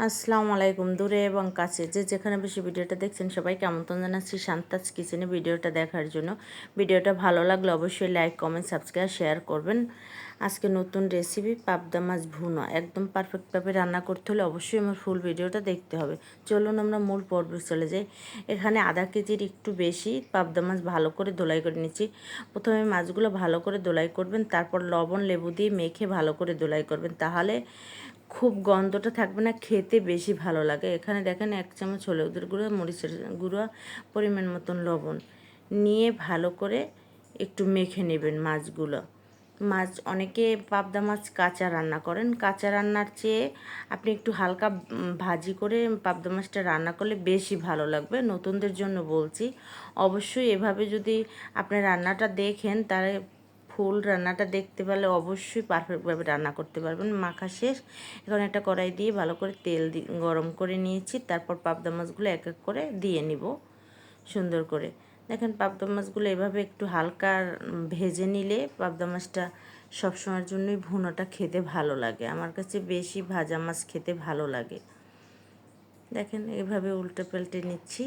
আসসালামু আলাইকুম। দূরে এবং কাছে যে যেখানে বসে ভিডিওটা দেখছেন সবাইকে আমন্ত্রণ জানাচ্ছি শান্তাজ কিচেনে ভিডিওটা দেখার জন্য। ভিডিওটা ভালো লাগলে অবশ্যই লাইক, কমেন্ট, সাবস্ক্রাইব, শেয়ার করবেন। আজকে নতুন রেসিপি পাবদা মাছ ভুনা, একদম পারফেক্টভাবে রান্না করতে হলে অবশ্যই আমার ফুল ভিডিওটা দেখতে হবে। চলুন আমরা মূল পর্বে চলে যাই। এখানে আধা কেজির একটু বেশি পাবদা মাছ ভালো করে ধোলাই করে নিচ্ছি। প্রথমে মাছগুলো ভালো করে ধোলাই করবেন, তারপর লবণ লেবু দিয়ে মেখে ভালো করে ধোলাই করবেন, তাহলে খুব গন্ধটা থাকবে না, খেতে বেশি ভালো লাগে। এখানে দেখেন 1 চামচ হলুদের গুঁড়ো, মরিচের গুঁড়ো, পরিমাণ মতন লবণ নিয়ে ভালো করে একটু মেখে নেবেন মাছগুলো। অনেকে পাবদা মাছ কাঁচা রান্না করেন, কাঁচা রান্নার চেয়ে আপনি একটু হালকা ভাজি করে পাবদা মাছটা রান্না করলে বেশি ভালো লাগবে। নতুনদের জন্য বলছি, অবশ্যই এভাবে যদি আপনি রান্নাটা দেখেন তাহলে ফুল রান্নাটা দেখতে পারলে অবশ্যই পারফেক্টভাবে রান্না করতে পারবেন। মাখা শেষ। এখন একটা কড়াই দিয়ে ভালো করে তেল গরম করে নিয়েছি, তারপর পাবদা মাছগুলো এক এক করে দিয়ে নিব সুন্দর করে। দেখেন পাবদা মাছগুলো এভাবে একটু হালকা ভেজে নিলে পাবদা মাছটা সবসময়ের জন্যই ভুনাটা খেতে ভালো লাগে। আমার কাছে বেশি ভাজা মাছ খেতে ভালো লাগে। দেখেন এভাবে উল্টে পাল্টে নিচ্ছি।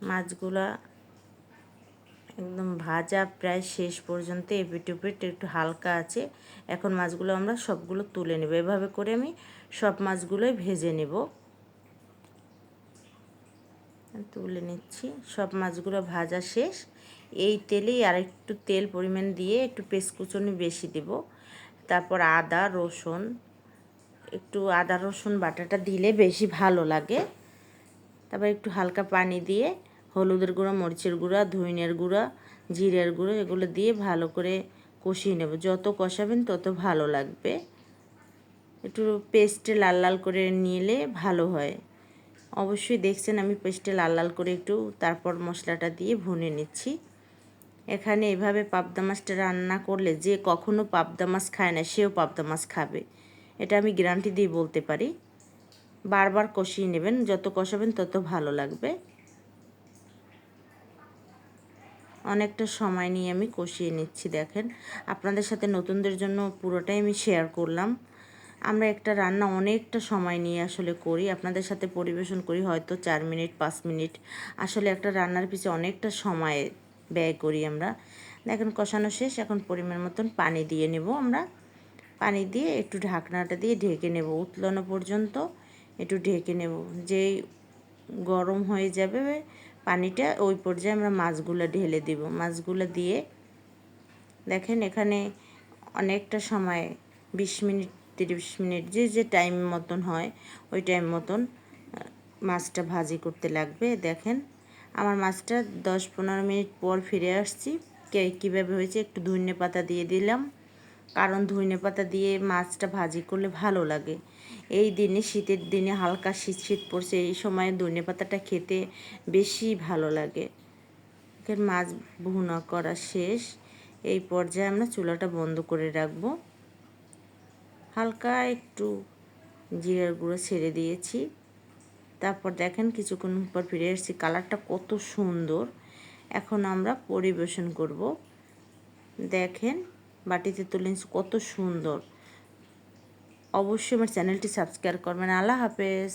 মাছগুলা একদম ভাজা প্রায় শেষ পর্যন্ত, এপিট ওপিট একটু হালকা আছে। এখন মাছগুলো আমরা সবগুলো তুলে নেব। এভাবে করে আমি সব মাছগুলোই ভেজে নেব। তুলে নিচ্ছি, সব মাছগুলো ভাজা শেষ। এই তেলেই আর একটু তেল পরিমাণ দিয়ে একটু পেঁয়াজ কুচনি বেশি দেব, তারপর একটু আদা রসুন বাটাটা দিলে বেশি ভালো লাগে। তারপর একটু হালকা পানি দিয়ে হলুদের গুঁড়ো, মরিচের গুঁড়া, ধনিয়ার গুঁড়া, জিরের গুঁড়ো এগুলো দিয়ে ভালো করে কষিয়ে নেব। যত কষাবেন তত ভালো লাগবে। একটু পেস্টে লাল লাল করে নিলে ভালো হয়। অবশ্যই দেখছেন আমি পেস্টে লাল লাল করে একটু তারপর মশলাটা দিয়ে ভুনে নিচ্ছি। এখানে এভাবে পাবদা মাছটা রান্না করলে যে কখনো পাবদা মাছ খায় না সেও পাবদা মাছ খাবে, এটা আমি গ্যারান্টি দিয়ে বলতে পারি। বারবার কষিয়ে নেবেন, যত কষাবেন তত ভালো লাগবে। অনেকটা সময় নিয়ে আমি কষিয়ে নিচ্ছি। দেখেন আপনাদের সাথে নতুনদের জন্য পুরোটাই আমি শেয়ার করলাম। আমরা একটা রান্না অনেকটা সময় নিয়ে আসলে করি, আপনাদের সাথে পরিবেশন করি হয়তো 4 মিনিট 5 মিনিট, আসলে একটা রান্নার পিছনে অনেকটা সময় ব্যয় করি আমরা। দেখেন কষানো শেষ। এখন পরিমাণ মতন পানি দিয়ে নেব আমরা। পানি দিয়ে একটু ঢাকনাটা দিয়ে ঢেকে নেব, উতলানো পর্যন্ত একটু ঢেকে নেব। যেই গরম হয়ে যাবে পানিটা, ওই পর্যায়ে আমরা মাছগুলো ঢেলে দিব। মাছগুলো দিয়ে দেখেন এখানে অনেকটা সময় 20 মিনিট 30 মিনিট যে যে টাইম মতন হয় ওই টাইম মতন মাছটা ভাজি করতে লাগবে। দেখেন আমার মাছটা 10-15 মিনিট পর ফিরে আসছি। কীভাবে হয়েছে, একটু ধনেপাতা দিয়ে দিলাম, কারণ ধনেপাতা দিয়ে মাছটা ভাজি করলে ভালো লাগে। এই দিনে শীতের দিনে হালকা শীত শীত পড়ছে, এই সময় ধনেপাতাটা খেতে বেশি ভালো লাগে। মাছ ভুনা করা শেষ। এই পর্যায়ে আমরা চুলাটা বন্ধ করে রাখবো। হালকা একটু জিরার গুঁড়ো ছেড়ে দিয়েছি। তারপর দেখেন কিছুক্ষণ পর ফিরে এসেছি, কালারটা কত সুন্দর। এখন আমরা পরিবেশন করব। দেখেন বাটিতে তুলে কত সুন্দর। অবশ্যই আমার চ্যানেলটি সাবস্ক্রাইব করবেন। আল্লাহ হাফেজ।